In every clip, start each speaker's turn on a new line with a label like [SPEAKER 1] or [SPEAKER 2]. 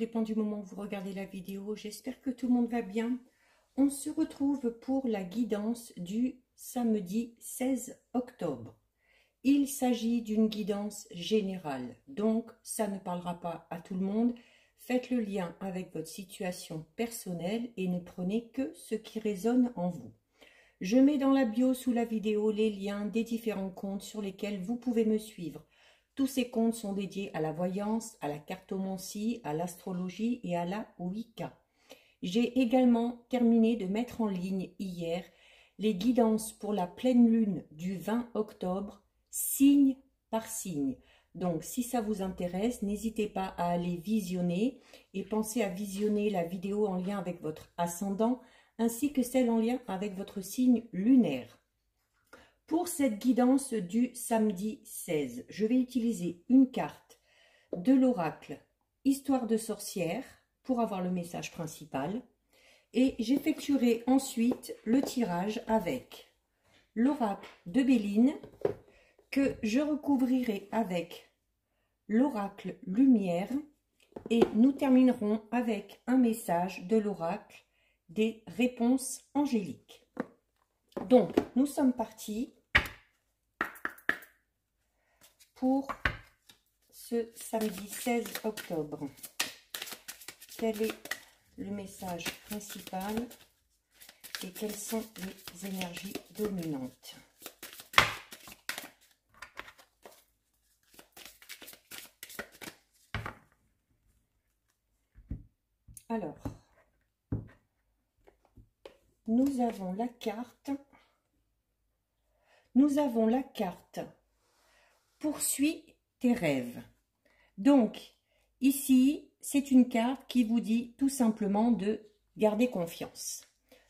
[SPEAKER 1] dépend du moment où vous regardez la vidéo. J'espère que tout le monde va bien. On se retrouve pour la guidance du samedi 16 octobre. Il s'agit d'une guidance générale, donc ça ne parlera pas à tout le monde. Faites le lien avec votre situation personnelle et ne prenez que ce qui résonne en vous. Je mets dans la bio sous la vidéo les liens des différents comptes sur lesquels vous pouvez me suivre. Tous ces comptes sont dédiés à la voyance, à la cartomancie, à l'astrologie et à la Wicca. J'ai également terminé de mettre en ligne hier les guidances pour la pleine lune du 20 octobre, signe par signe. Donc, si ça vous intéresse, n'hésitez pas à aller visionner et pensez à visionner la vidéo en lien avec votre ascendant ainsi que celle en lien avec votre signe lunaire. Pour cette guidance du samedi 16, je vais utiliser une carte de l'oracle Histoire de sorcière pour avoir le message principal et j'effectuerai ensuite le tirage avec l'oracle de Béline que je recouvrirai avec l'oracle lumière et nous terminerons avec un message de l'oracle des réponses angéliques. Donc, nous sommes partis pour ce samedi 16 octobre. Quel est le message principal et quelles sont les énergies dominantes? Alors, nous avons la carte. Poursuis tes rêves. Donc, ici, c'est une carte qui vous dit tout simplement de garder confiance.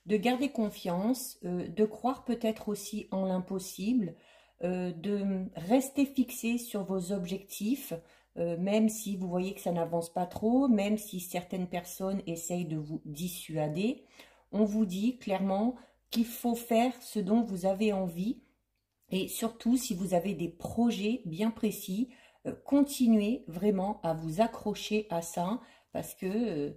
[SPEAKER 1] De garder confiance, de croire peut-être aussi en l'impossible, de rester fixé sur vos objectifs, même si vous voyez que ça n'avance pas trop, même si certaines personnes essayent de vous dissuader. On vous dit clairement qu'il faut faire ce dont vous avez envie et surtout si vous avez des projets bien précis, continuez vraiment à vous accrocher à ça parce que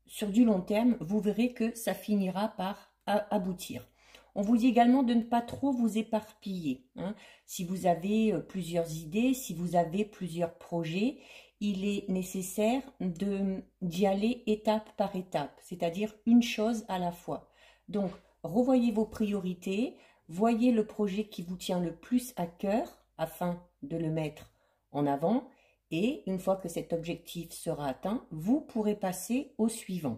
[SPEAKER 1] sur du long terme, vous verrez que ça finira par aboutir. On vous dit également de ne pas trop vous éparpiller. Hein. Si vous avez plusieurs idées, si vous avez plusieurs projets, il est nécessaire d'y aller étape par étape, c'est-à-dire une chose à la fois. Donc, revoyez vos priorités, voyez le projet qui vous tient le plus à cœur afin de le mettre en avant et une fois que cet objectif sera atteint, vous pourrez passer au suivant.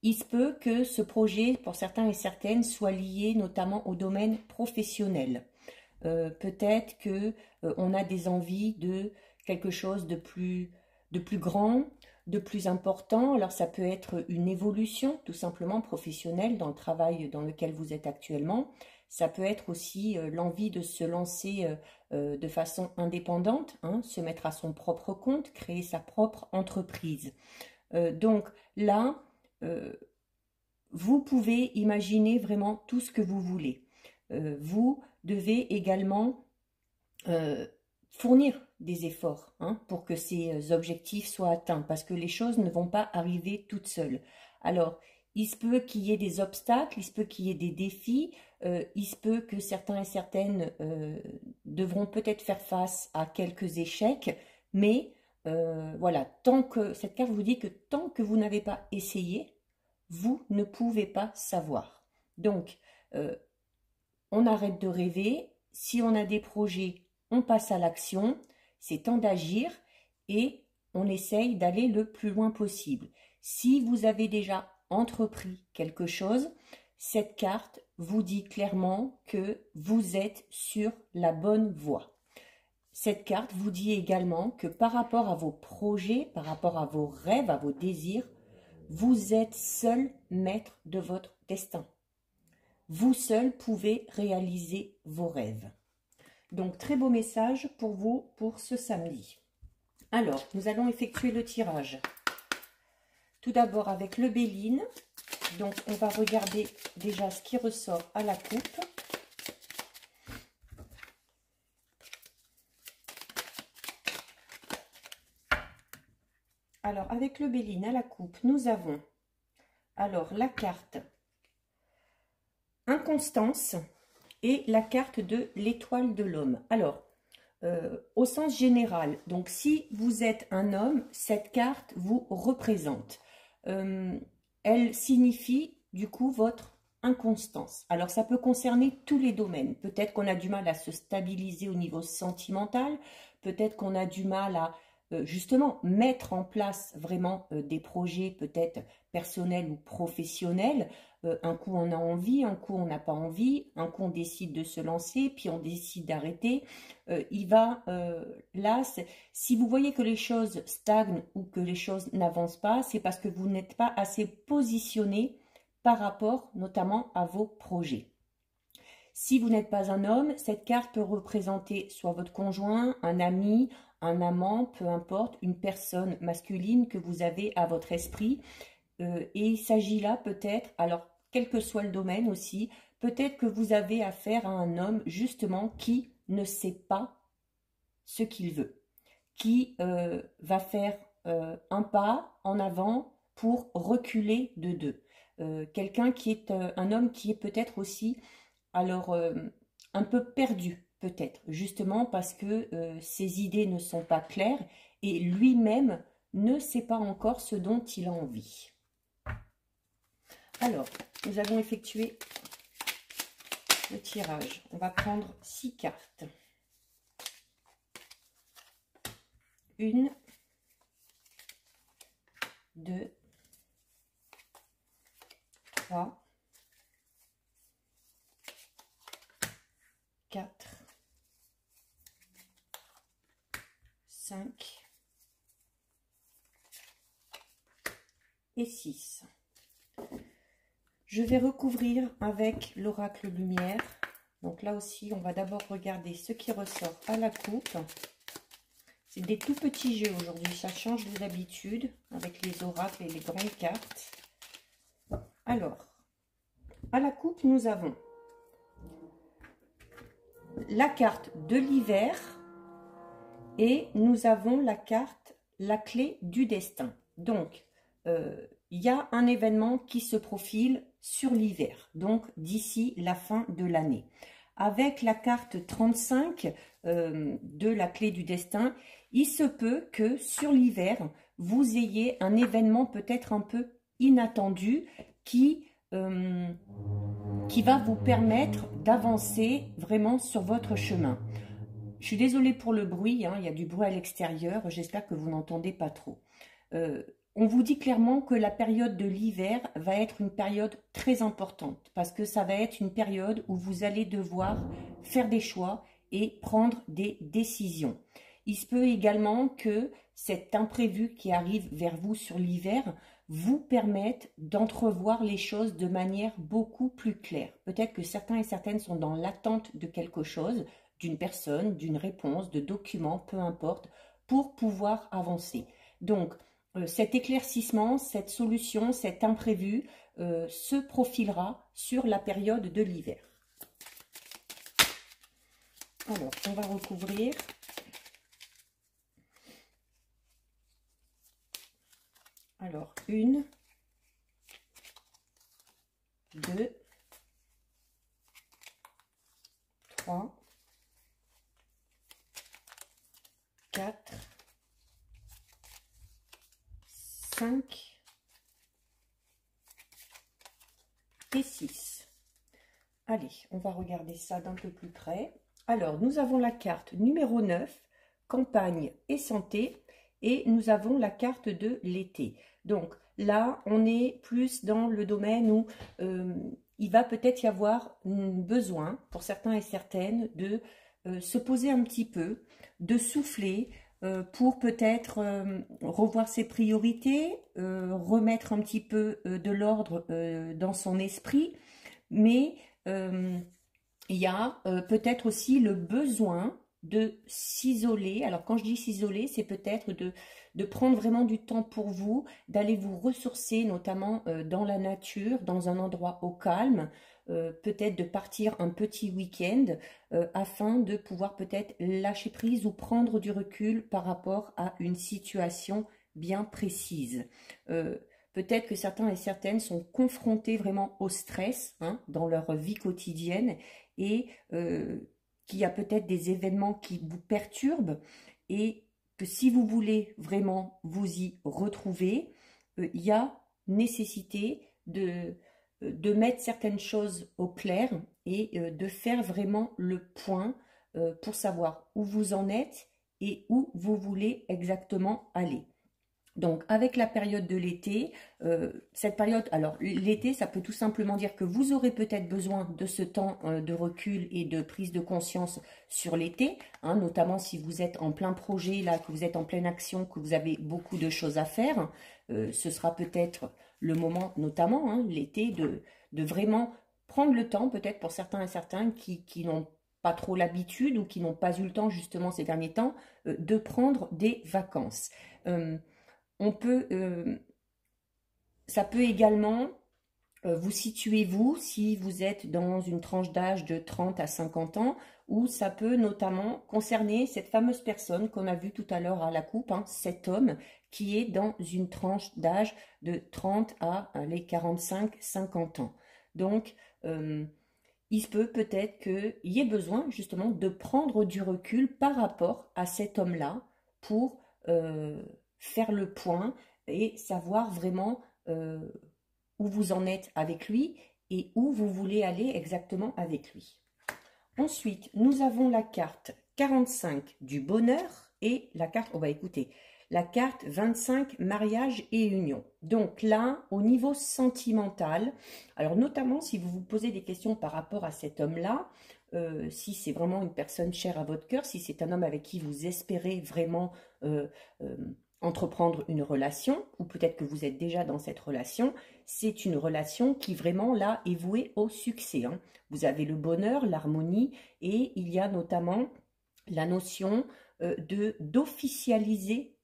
[SPEAKER 1] Il se peut que ce projet, pour certains et certaines, soit lié notamment au domaine professionnel. Peut-être que on a des envies de quelque chose de plus grand, de plus important. Alors ça peut être une évolution tout simplement professionnelle dans le travail dans lequel vous êtes actuellement. Ça peut être aussi l'envie de se lancer de façon indépendante, hein, se mettre à son propre compte, créer sa propre entreprise. Donc là, vous pouvez imaginer vraiment tout ce que vous voulez. Vous devez également fournir des efforts hein, pour que ces objectifs soient atteints, parce que les choses ne vont pas arriver toutes seules. Alors, il se peut qu'il y ait des obstacles, il se peut qu'il y ait des défis, il se peut que certains et certaines devront peut-être faire face à quelques échecs, mais voilà, tant que cette carte vous dit que tant que vous n'avez pas essayé, vous ne pouvez pas savoir. Donc, on arrête de rêver. Si on a des projets, on passe à l'action. C'est temps d'agir et on essaye d'aller le plus loin possible. Si vous avez déjà entrepris quelque chose, cette carte vous dit clairement que vous êtes sur la bonne voie. Cette carte vous dit également que par rapport à vos projets, par rapport à vos rêves, à vos désirs, vous êtes seul maître de votre destin. Vous seul pouvez réaliser vos rêves. Donc, très beau message pour vous pour ce samedi. Alors, nous allons effectuer le tirage. Tout d'abord avec le Béline. Donc, on va regarder déjà ce qui ressort à la coupe. Alors, avec le Béline à la coupe, nous avons alors la carte Inconstance et la carte de l'étoile de l'homme. Alors, au sens général, donc si vous êtes un homme, cette carte vous représente. Elle signifie du coup votre inconstance. Alors ça peut concerner tous les domaines. Peut-être qu'on a du mal à se stabiliser au niveau sentimental, peut-être qu'on a du mal à justement mettre en place vraiment des projets peut-être personnels ou professionnels. Un coup on a envie, un coup on n'a pas envie, un coup on décide de se lancer, puis on décide d'arrêter. Là, si vous voyez que les choses stagnent ou que les choses n'avancent pas, c'est parce que vous n'êtes pas assez positionné par rapport notamment à vos projets. Si vous n'êtes pas un homme, cette carte peut représenter soit votre conjoint, un ami, un amant, peu importe, une personne masculine que vous avez à votre esprit. Et il s'agit là peut-être, alors quel que soit le domaine aussi, peut-être que vous avez affaire à un homme justement qui ne sait pas ce qu'il veut, qui va faire un pas en avant pour reculer de deux. Quelqu'un qui est un homme qui est peut-être aussi alors un peu perdu peut-être, justement parce que ses idées ne sont pas claires et lui-même ne sait pas encore ce dont il a envie. Alors, nous allons effectuer le tirage. On va prendre 6 cartes. 1, 2, 3, 4, 5 et 6. Je vais recouvrir avec l'oracle lumière. Donc là aussi, on va d'abord regarder ce qui ressort à la coupe. C'est des tout petits jeux aujourd'hui, ça change de d'habitude avec les oracles et les grandes cartes. Alors, à la coupe, nous avons la carte de l'hiver et nous avons la carte, la clé du destin. Donc, il y a un événement qui se profile sur l'hiver, donc d'ici la fin de l'année. Avec la carte 35 de la clé du destin, il se peut que sur l'hiver, vous ayez un événement peut-être un peu inattendu qui va vous permettre d'avancer vraiment sur votre chemin. Je suis désolée pour le bruit, hein, il y a du bruit à l'extérieur, j'espère que vous n'entendez pas trop. On vous dit clairement que la période de l'hiver va être une période très importante parce que ça va être une période où vous allez devoir faire des choix et prendre des décisions. Il se peut également que cet imprévu qui arrive vers vous sur l'hiver vous permette d'entrevoir les choses de manière beaucoup plus claire. Peut-être que certains et certaines sont dans l'attente de quelque chose, d'une personne, d'une réponse, de documents, peu importe, pour pouvoir avancer. Donc, cet éclaircissement, cette solution, cet imprévu se profilera sur la période de l'hiver. Alors, on va recouvrir. Alors, 1, 2, 3, 4, 5 et 6. Allez, on va regarder ça d'un peu plus près. Alors, nous avons la carte numéro 9, campagne et santé, et nous avons la carte de l'été. Donc là, on est plus dans le domaine où il va peut-être y avoir besoin, pour certains et certaines, de se poser un petit peu, de souffler, pour peut-être revoir ses priorités, remettre un petit peu de l'ordre dans son esprit, mais il y a peut-être aussi le besoin de s'isoler. Alors quand je dis s'isoler, c'est peut-être de prendre vraiment du temps pour vous, d'aller vous ressourcer notamment dans la nature, dans un endroit au calme, peut-être de partir un petit week-end afin de pouvoir peut-être lâcher prise ou prendre du recul par rapport à une situation bien précises. Peut-être que certains et certaines sont confrontés vraiment au stress hein, dans leur vie quotidienne et qu'il y a peut-être des événements qui vous perturbent et que si vous voulez vraiment vous y retrouver, il y a nécessité de mettre certaines choses au clair et de faire vraiment le point pour savoir où vous en êtes et où vous voulez exactement aller. Donc, avec la période de l'été, cette période, alors l'été, ça peut tout simplement dire que vous aurez peut-être besoin de ce temps de recul et de prise de conscience sur l'été, hein, notamment si vous êtes en plein projet, là, que vous êtes en pleine action, que vous avez beaucoup de choses à faire. Ce sera peut-être le moment, notamment hein, l'été, de vraiment prendre le temps, peut-être pour certains et certains qui n'ont pas trop l'habitude ou qui n'ont pas eu le temps justement ces derniers temps, de prendre des vacances. Ça peut également vous situer vous, si vous êtes dans une tranche d'âge de 30 à 50 ans, ou ça peut notamment concerner cette fameuse personne qu'on a vue tout à l'heure à la coupe, hein, cet homme qui est dans une tranche d'âge de 30 à les 45-50 ans. Donc, il se peut peut-être qu'il y ait besoin justement de prendre du recul par rapport à cet homme-là pour faire le point et savoir vraiment où vous en êtes avec lui et où vous voulez aller exactement avec lui. Ensuite, nous avons la carte 45 du bonheur et la carte, on va écouter, la carte 25 mariage et union. Donc là, au niveau sentimental, alors notamment si vous vous posez des questions par rapport à cet homme-là, si c'est vraiment une personne chère à votre cœur, si c'est un homme avec qui vous espérez vraiment entreprendre une relation, ou peut-être que vous êtes déjà dans cette relation, c'est une relation qui vraiment là est vouée au succès. Hein. Vous avez le bonheur, l'harmonie, et il y a notamment la notion d'officialiser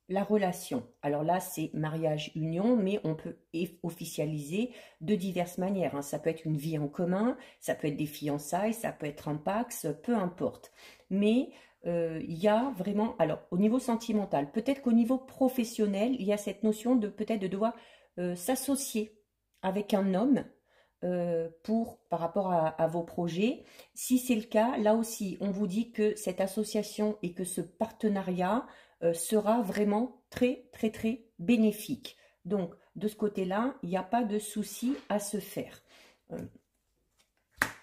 [SPEAKER 1] la relation. Alors là, c'est mariage-union, mais on peut officialiser de diverses manières. Hein. Ça peut être une vie en commun, ça peut être des fiançailles, ça peut être un pax, peu importe. Mais il y a vraiment, alors au niveau sentimental, peut-être qu'au niveau professionnel, il y a cette notion de peut-être de devoir s'associer avec un homme par rapport à vos projets. Si c'est le cas, là aussi, on vous dit que cette association et que ce partenariat sera vraiment très, très, très bénéfique. Donc, de ce côté-là, il n'y a pas de souci à se faire.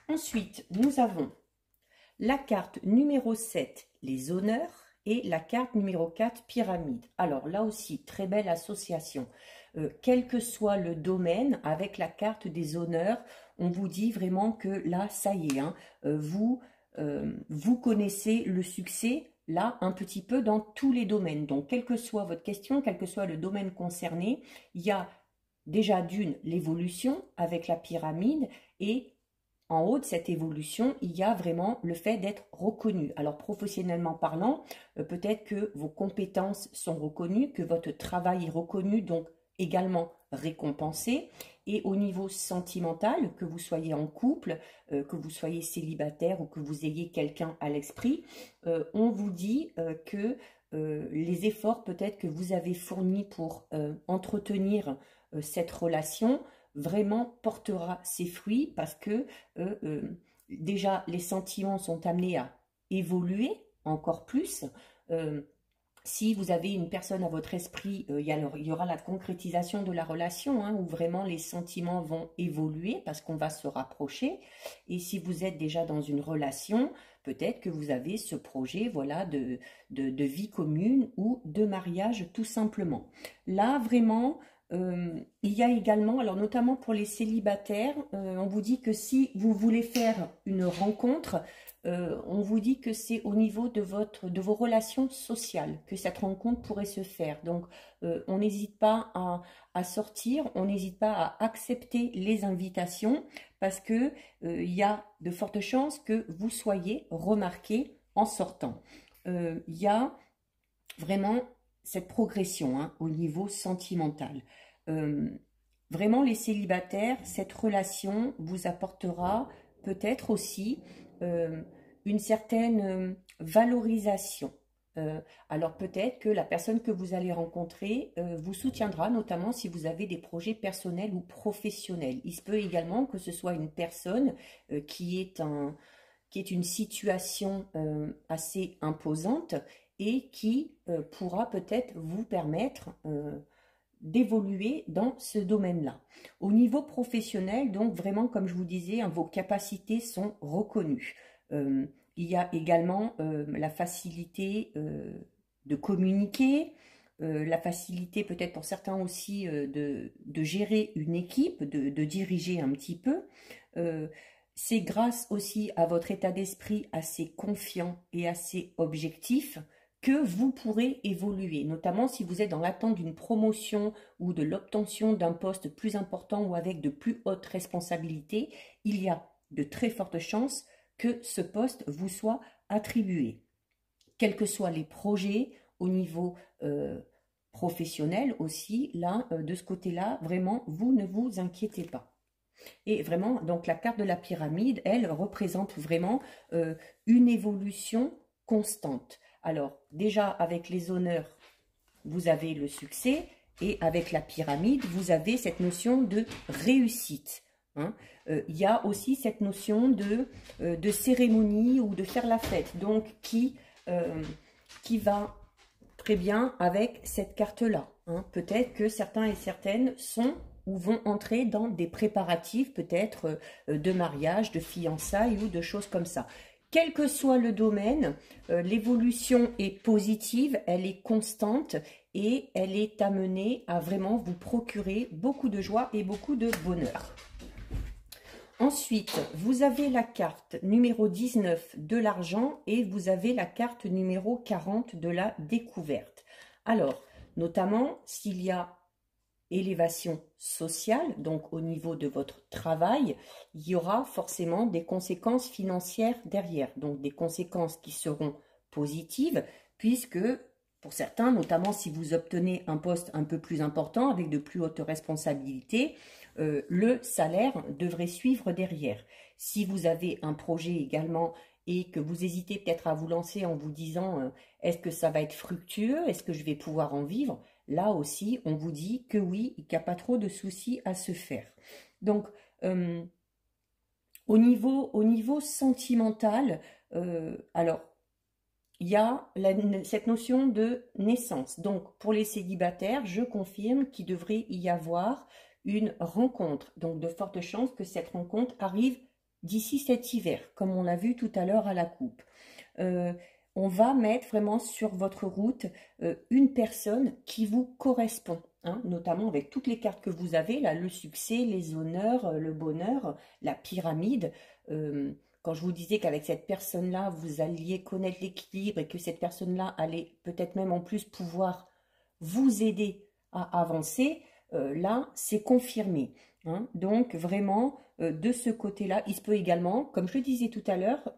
[SPEAKER 1] Ensuite, nous avons la carte numéro 7, les honneurs, et la carte numéro 4, pyramide. Alors là aussi, très belle association. Quel que soit le domaine, avec la carte des honneurs, on vous dit vraiment que là, ça y est, hein, vous connaissez le succès, là, un petit peu dans tous les domaines. Donc, quelle que soit votre question, quel que soit le domaine concerné, il y a déjà d'une l'évolution avec la pyramide et en haut de cette évolution, il y a vraiment le fait d'être reconnu. Alors professionnellement parlant, peut-être que vos compétences sont reconnues, que votre travail est reconnu, donc également récompensé. Et au niveau sentimental, que vous soyez en couple, que vous soyez célibataire ou que vous ayez quelqu'un à l'esprit, on vous dit que les efforts peut-être que vous avez fournis pour entretenir cette relation vraiment portera ses fruits parce que déjà les sentiments sont amenés à évoluer encore plus. Si vous avez une personne à votre esprit, il y aura la concrétisation de la relation hein, où vraiment les sentiments vont évoluer parce qu'on va se rapprocher. Et si vous êtes déjà dans une relation, peut-être que vous avez ce projet voilà, de vie commune ou de mariage tout simplement. Là, vraiment, il y a également, alors notamment pour les célibataires, on vous dit que si vous voulez faire une rencontre, on vous dit que c'est au niveau de vos relations sociales que cette rencontre pourrait se faire. Donc, on n'hésite pas à sortir, on n'hésite pas à accepter les invitations parce que il y a de fortes chances que vous soyez remarqué en sortant. Il y a vraiment cette progression hein, au niveau sentimental. Vraiment les célibataires, cette relation vous apportera peut-être aussi une certaine valorisation Alors peut-être que la personne que vous allez rencontrer vous soutiendra, notamment si vous avez des projets personnels ou professionnels. Il se peut également que ce soit une personne qui est une situation assez imposante et qui pourra peut-être vous permettre d'évoluer dans ce domaine-là. Au niveau professionnel, donc vraiment, comme je vous disais, hein, vos capacités sont reconnues. Il y a également la facilité de communiquer, la facilité peut-être pour certains aussi de gérer une équipe, de diriger un petit peu. C'est grâce aussi à votre état d'esprit assez confiant et assez objectif que vous pourrez évoluer, notamment si vous êtes dans l'attente d'une promotion ou de l'obtention d'un poste plus important ou avec de plus hautes responsabilités, il y a de très fortes chances que ce poste vous soit attribué. Quels que soient les projets au niveau professionnel aussi, là, de ce côté-là, vraiment, vous ne vous inquiétez pas. Et vraiment, donc la carte de la pyramide, elle représente vraiment une évolution constante. Alors, déjà, avec les honneurs, vous avez le succès, et avec la pyramide, vous avez cette notion de réussite. Hein. Il y a aussi cette notion de cérémonie ou de faire la fête, donc qui va très bien avec cette carte-là. Hein. Peut-être que certains et certaines sont ou vont entrer dans des préparatifs, peut-être de mariage, de fiançailles ou de choses comme ça. Quel que soit le domaine, l'évolution est positive, elle est constante et elle est amenée à vraiment vous procurer beaucoup de joie et beaucoup de bonheur. Ensuite, vous avez la carte numéro 19 de l'argent et vous avez la carte numéro 40 de la découverte. Alors, notamment, s'il y a élévation sociale, donc au niveau de votre travail, il y aura forcément des conséquences financières derrière, donc des conséquences qui seront positives, puisque pour certains, notamment si vous obtenez un poste un peu plus important, avec de plus hautes responsabilités, le salaire devrait suivre derrière. Si vous avez un projet également et que vous hésitez peut-être à vous lancer en vous disant est-ce que ça va être fructueux, est-ce que je vais pouvoir en vivre, là aussi on vous dit que oui, il n'y a pas trop de soucis à se faire. Donc au niveau sentimental, alors il y a cette notion de naissance. Donc pour les célibataires, je confirme qu'il devrait y avoir une rencontre. Donc de fortes chances que cette rencontre arrive d'ici cet hiver, comme on l'a vu tout à l'heure à la coupe. On va mettre vraiment sur votre route une personne qui vous correspond, hein, notamment avec toutes les cartes que vous avez, là, le succès, les honneurs, le bonheur, la pyramide. Quand je vous disais qu'avec cette personne-là, vous alliez connaître l'équilibre et que cette personne-là allait peut-être même en plus pouvoir vous aider à avancer, là, c'est confirmé. Hein. Donc, vraiment, de ce côté-là, il se peut également, comme je le disais tout à l'heure,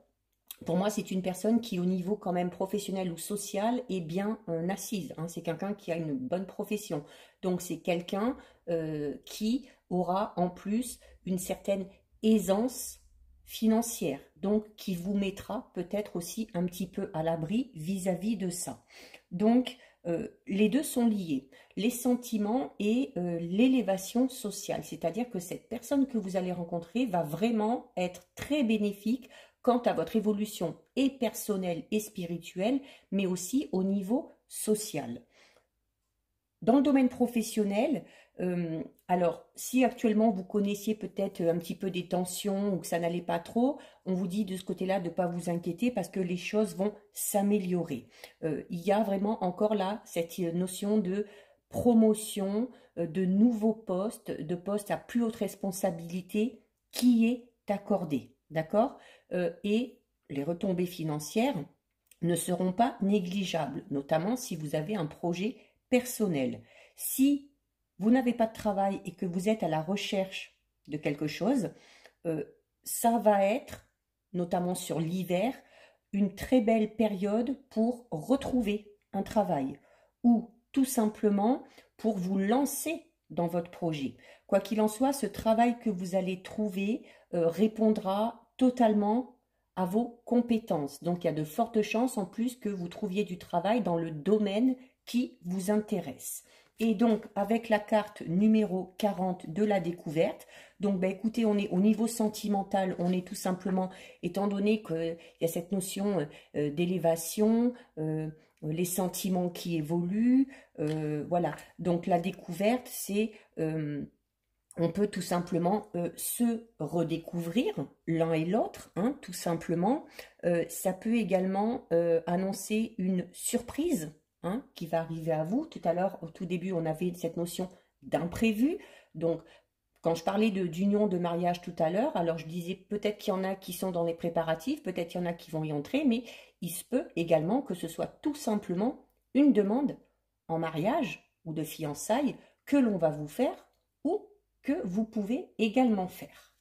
[SPEAKER 1] pour moi, c'est une personne qui, au niveau quand même professionnel ou social, est bien assise. Hein. C'est quelqu'un qui a une bonne profession. Donc, c'est quelqu'un qui aura en plus une certaine aisance financière. Donc, qui vous mettra peut-être aussi un petit peu à l'abri vis-à-vis de ça. Donc, les deux sont liés, les sentiments et l'élévation sociale. C'est-à-dire que cette personne que vous allez rencontrer va vraiment être très bénéfique quant à votre évolution et personnelle et spirituelle, mais aussi au niveau social. Dans le domaine professionnel, alors si actuellement vous connaissiez peut-être un petit peu des tensions ou que ça n'allait pas trop, on vous dit de ce côté-là de ne pas vous inquiéter parce que les choses vont s'améliorer. Il y a vraiment encore là cette notion de promotion, de nouveaux postes, de postes à plus haute responsabilité qui est accordée. D'accord? Et les retombées financières ne seront pas négligeables, notamment si vous avez un projet personnel. Si vous n'avez pas de travail et que vous êtes à la recherche de quelque chose, ça va être, notamment sur l'hiver, une très belle période pour retrouver un travail ou tout simplement pour vous lancer dans votre projet. Quoi qu'il en soit, ce travail que vous allez trouver répondra totalement à vos compétences. Donc, il y a de fortes chances en plus que vous trouviez du travail dans le domaine qui vous intéresse. Et donc, avec la carte numéro 40 de la découverte, donc, ben, écoutez, on est au niveau sentimental, on est tout simplement, étant donné qu'il y a cette notion d'élévation, les sentiments qui évoluent, voilà. Donc, la découverte, c'est, on peut tout simplement se redécouvrir l'un et l'autre, hein, tout simplement. Ça peut également annoncer une surprise, hein, qui va arriver à vous. Tout à l'heure, au tout début, on avait cette notion d'imprévu. Donc, quand je parlais d'union, de mariage tout à l'heure, alors je disais peut-être qu'il y en a qui sont dans les préparatifs, peut-être qu'il y en a qui vont y entrer, mais il se peut également que ce soit tout simplement une demande en mariage ou de fiançailles que l'on va vous faire ou que vous pouvez également faire.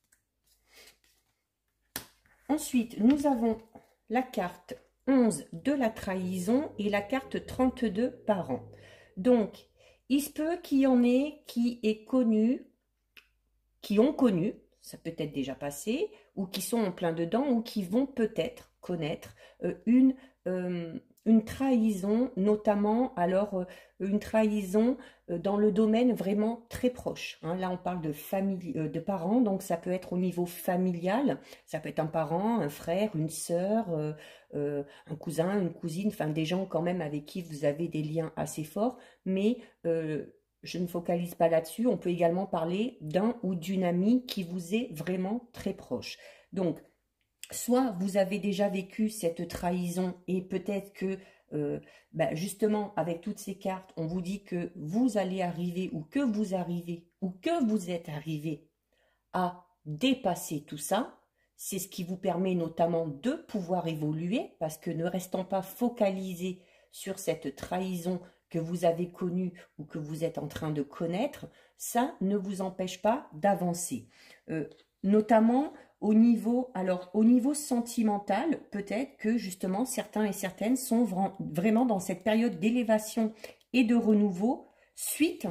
[SPEAKER 1] Ensuite, nous avons la carte 11 de la trahison et la carte 32 par an. Donc, il se peut qu'il y en ait qui aient connu, qui ont connu, ça peut être déjà passé, ou qui sont en plein dedans, ou qui vont peut-être connaître une trahison, notamment alors une trahison dans le domaine vraiment très proche. Hein. Là, on parle de famille, de parents, donc ça peut être au niveau familial, ça peut être un parent, un frère, une sœur, un cousin, une cousine, enfin des gens quand même avec qui vous avez des liens assez forts, mais je ne focalise pas là-dessus. On peut également parler d'un ou d'une amie qui vous est vraiment très proche. Donc, soit vous avez déjà vécu cette trahison et peut-être que justement avec toutes ces cartes, on vous dit que vous allez arriver ou que vous arrivez ou que vous êtes arrivé à dépasser tout ça. C'est ce qui vous permet notamment de pouvoir évoluer parce que ne restant pas focalisé sur cette trahison que vous avez connue ou que vous êtes en train de connaître, ça ne vous empêche pas d'avancer. Notamment au niveau sentimental, peut-être que justement certains et certaines sont vraiment dans cette période d'élévation et de renouveau suite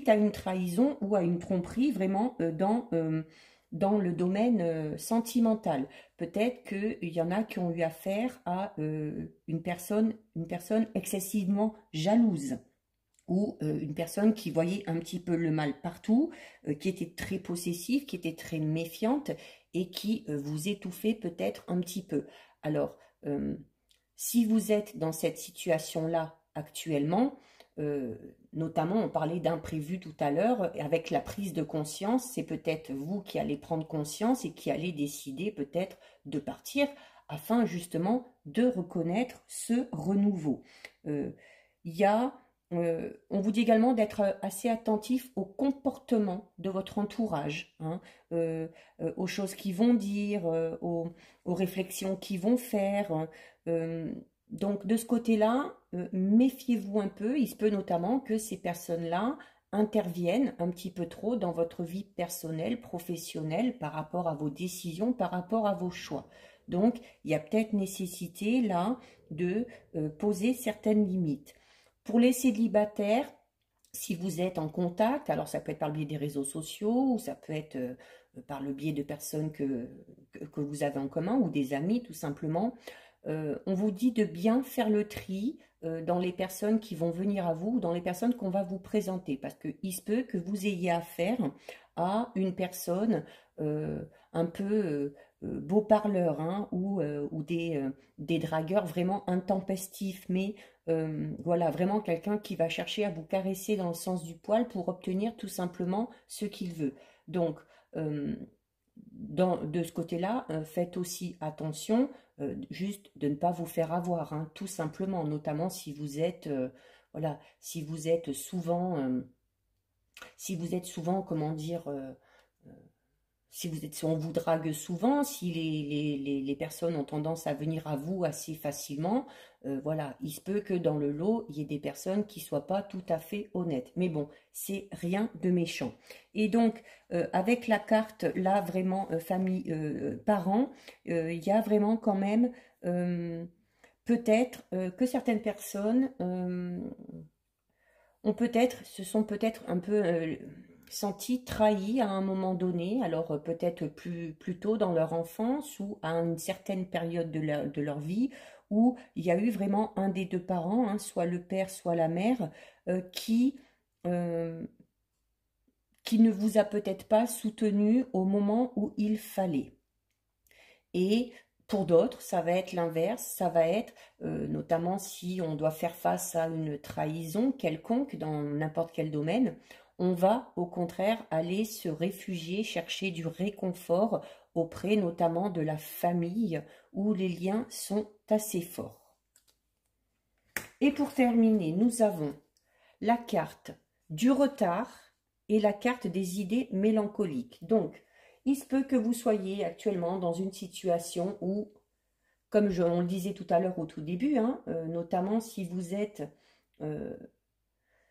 [SPEAKER 1] à une trahison ou à une tromperie vraiment dans le domaine sentimental. Peut-être qu'il y en a qui ont eu affaire à une personne excessivement jalouse ou une personne qui voyait un petit peu le mal partout, qui était très possessive, qui était très méfiante et qui vous étouffait peut-être un petit peu. Alors, si vous êtes dans cette situation-là actuellement, notamment on parlait d'imprévu tout à l'heure, avec la prise de conscience, c'est peut-être vous qui allez prendre conscience et qui allez décider peut-être de partir afin justement de reconnaître ce renouveau. On vous dit également d'être assez attentif au comportement de votre entourage, hein, aux choses qu'ils vont dire, aux réflexions qu'ils vont faire. Donc de ce côté-là, méfiez-vous un peu. Il se peut notamment que ces personnes-là interviennent un petit peu trop dans votre vie personnelle, professionnelle, par rapport à vos décisions, par rapport à vos choix. Donc il y a peut-être nécessité là de poser certaines limites. Pour les célibataires, si vous êtes en contact, alors ça peut être par le biais des réseaux sociaux, ou ça peut être par le biais de personnes que vous avez en commun, ou des amis tout simplement, on vous dit de bien faire le tri dans les personnes qui vont venir à vous, ou dans les personnes qu'on va vous présenter, parce qu'il se peut que vous ayez affaire à une personne un peu beau parleur, hein, ou des dragueurs vraiment intempestifs, mais voilà, vraiment quelqu'un qui va chercher à vous caresser dans le sens du poil pour obtenir tout simplement ce qu'il veut. Donc, de ce côté-là, faites aussi attention juste de ne pas vous faire avoir, hein, tout simplement, notamment si vous êtes, voilà, si vous êtes souvent, comment dire, si on vous drague souvent, si les personnes ont tendance à venir à vous assez facilement, voilà, il se peut que dans le lot, il y ait des personnes qui ne soient pas tout à fait honnêtes. Mais bon, c'est rien de méchant. Et donc, avec la carte, là, vraiment, famille, parents, il y a vraiment quand même, peut-être que certaines personnes se sont peut-être un peu senti trahis à un moment donné, alors peut-être plus tôt dans leur enfance ou à une certaine période de leur vie, où il y a eu vraiment un des deux parents, hein, soit le père, soit la mère, euh, qui ne vous a peut-être pas soutenu au moment où il fallait. Et pour d'autres, ça va être l'inverse, ça va être notamment si on doit faire face à une trahison quelconque dans n'importe quel domaine, on va au contraire aller se réfugier, chercher du réconfort auprès notamment de la famille où les liens sont assez forts. Et pour terminer, nous avons la carte du retard et la carte des idées mélancoliques. Donc, il se peut que vous soyez actuellement dans une situation où, comme on le disait tout à l'heure au tout début, hein, notamment si vous êtes,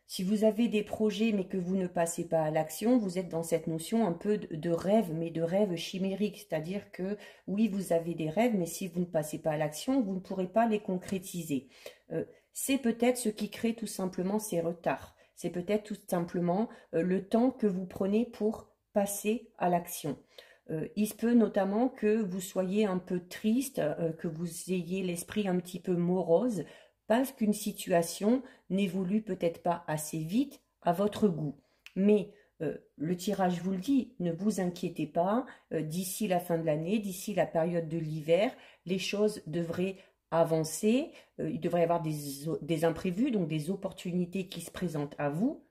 [SPEAKER 1] si vous avez des projets mais que vous ne passez pas à l'action, vous êtes dans cette notion un peu de rêve, mais de rêve chimérique, c'est-à-dire que oui, vous avez des rêves, mais si vous ne passez pas à l'action, vous ne pourrez pas les concrétiser. C'est peut-être ce qui crée tout simplement ces retards. C'est peut-être tout simplement le temps que vous prenez pour passer à l'action. Il se peut notamment que vous soyez un peu triste, que vous ayez l'esprit un petit peu morose, parce qu'une situation n'évolue peut-être pas assez vite à votre goût. Mais le tirage vous le dit, ne vous inquiétez pas, d'ici la fin de l'année, d'ici la période de l'hiver, les choses devraient avancer, il devrait y avoir des imprévus, donc des opportunités qui se présentent à vous,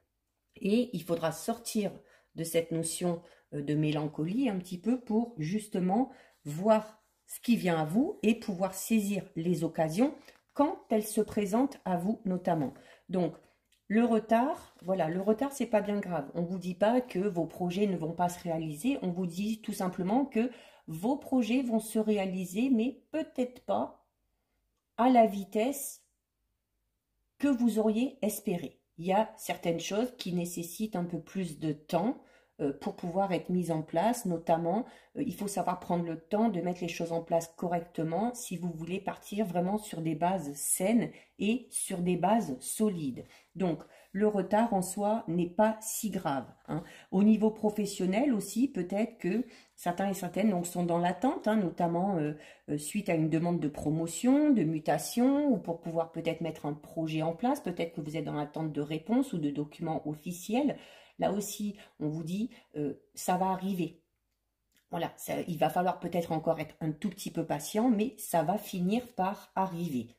[SPEAKER 1] et il faudra sortir de cette notion de mélancolie un petit peu pour justement voir ce qui vient à vous et pouvoir saisir les occasions quand elles se présentent à vous notamment. Donc, le retard, voilà, le retard, c'est pas bien grave. On ne vous dit pas que vos projets ne vont pas se réaliser, on vous dit tout simplement que vos projets vont se réaliser, mais peut-être pas à la vitesse que vous auriez espéré. Il y a certaines choses qui nécessitent un peu plus de temps pour pouvoir être mises en place, notamment il faut savoir prendre le temps de mettre les choses en place correctement si vous voulez partir vraiment sur des bases saines et sur des bases solides. Donc le retard en soi n'est pas si grave, hein. Au niveau professionnel aussi, peut-être que certains et certaines donc, sont dans l'attente, hein, notamment suite à une demande de promotion, de mutation, ou pour pouvoir peut-être mettre un projet en place. Peut-être que vous êtes dans l'attente de réponses ou de documents officiels. Là aussi, on vous dit, ça va arriver. Voilà, il va falloir peut-être encore être un tout petit peu patient, mais ça va finir par arriver.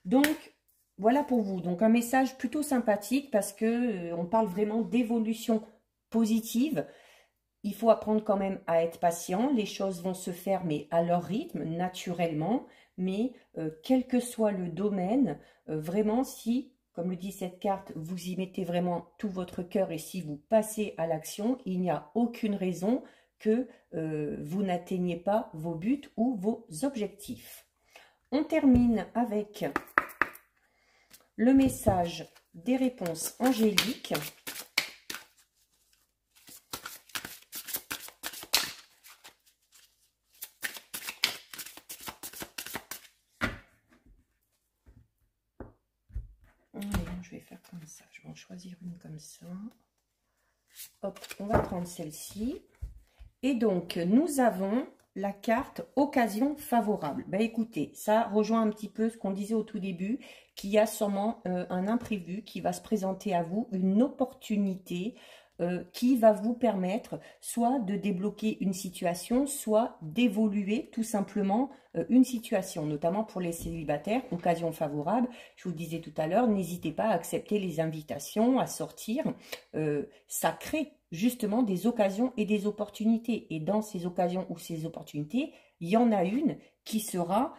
[SPEAKER 1] Donc, voilà pour vous. Donc, un message plutôt sympathique parce que on parle vraiment d'évolution positive. Il faut apprendre quand même à être patient. Les choses vont se faire, mais à leur rythme, naturellement. Mais quel que soit le domaine, vraiment, si, comme le dit cette carte, vous y mettez vraiment tout votre cœur et si vous passez à l'action, il n'y a aucune raison que vous n'atteigniez pas vos buts ou vos objectifs. On termine avec le message des réponses angéliques. Allez, je vais faire comme ça. Je vais en choisir une comme ça. Hop, on va prendre celle-ci. Et donc, nous avons la carte occasion favorable. Ben écoutez, ça rejoint un petit peu ce qu'on disait au tout début, qu'il y a sûrement un imprévu qui va se présenter à vous, une opportunité qui va vous permettre soit de débloquer une situation, soit d'évoluer tout simplement une situation, notamment pour les célibataires, occasion favorable. Je vous le disais tout à l'heure, n'hésitez pas à accepter les invitations, à sortir. Ça crée justement des occasions et des opportunités. Et dans ces occasions ou ces opportunités, il y en a une qui sera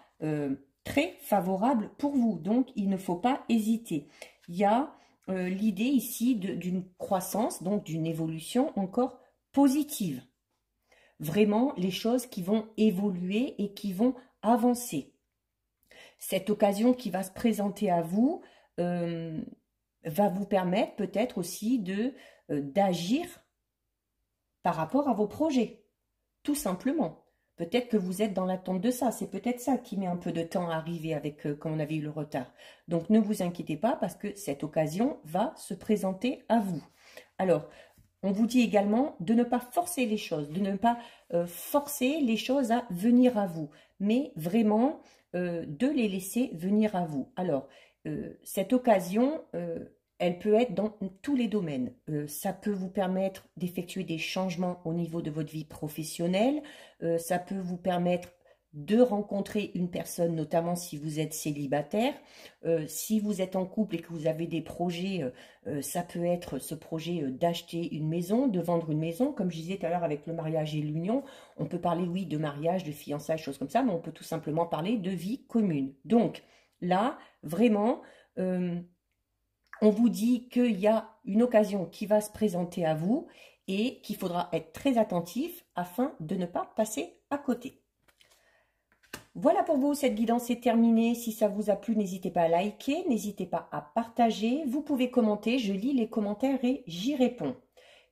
[SPEAKER 1] très favorable pour vous. Donc, il ne faut pas hésiter. Il y a l'idée ici d'une croissance, donc d'une évolution encore positive. Vraiment, les choses qui vont évoluer et qui vont avancer. Cette occasion qui va se présenter à vous va vous permettre peut-être aussi d'agir par rapport à vos projets, tout simplement. Peut-être que vous êtes dans l'attente de ça. C'est peut-être ça qui met un peu de temps à arriver avec quand on avait eu le retard. Donc, ne vous inquiétez pas parce que cette occasion va se présenter à vous. Alors, On vous dit également de ne pas forcer les choses, de ne pas forcer les choses à venir à vous, mais vraiment de les laisser venir à vous. Alors, cette occasion, elle peut être dans tous les domaines. Ça peut vous permettre d'effectuer des changements au niveau de votre vie professionnelle. Ça peut vous permettre de rencontrer une personne, notamment si vous êtes célibataire. Si vous êtes en couple et que vous avez des projets, ça peut être ce projet d'acheter une maison, de vendre une maison. Comme je disais tout à l'heure avec le mariage et l'union, on peut parler, oui, de mariage, de fiançailles, choses comme ça, mais on peut tout simplement parler de vie commune. Donc là, vraiment, on vous dit qu'il y a une occasion qui va se présenter à vous et qu'il faudra être très attentif afin de ne pas passer à côté. Voilà pour vous, cette guidance est terminée. Si ça vous a plu, n'hésitez pas à liker, n'hésitez pas à partager. Vous pouvez commenter, je lis les commentaires et j'y réponds.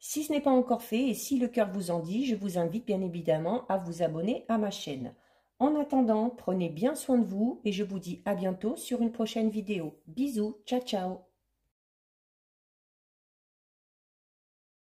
[SPEAKER 1] Si ce n'est pas encore fait et si le cœur vous en dit, je vous invite bien évidemment à vous abonner à ma chaîne. En attendant, prenez bien soin de vous et je vous dis à bientôt sur une prochaine vidéo. Bisous, ciao ciao.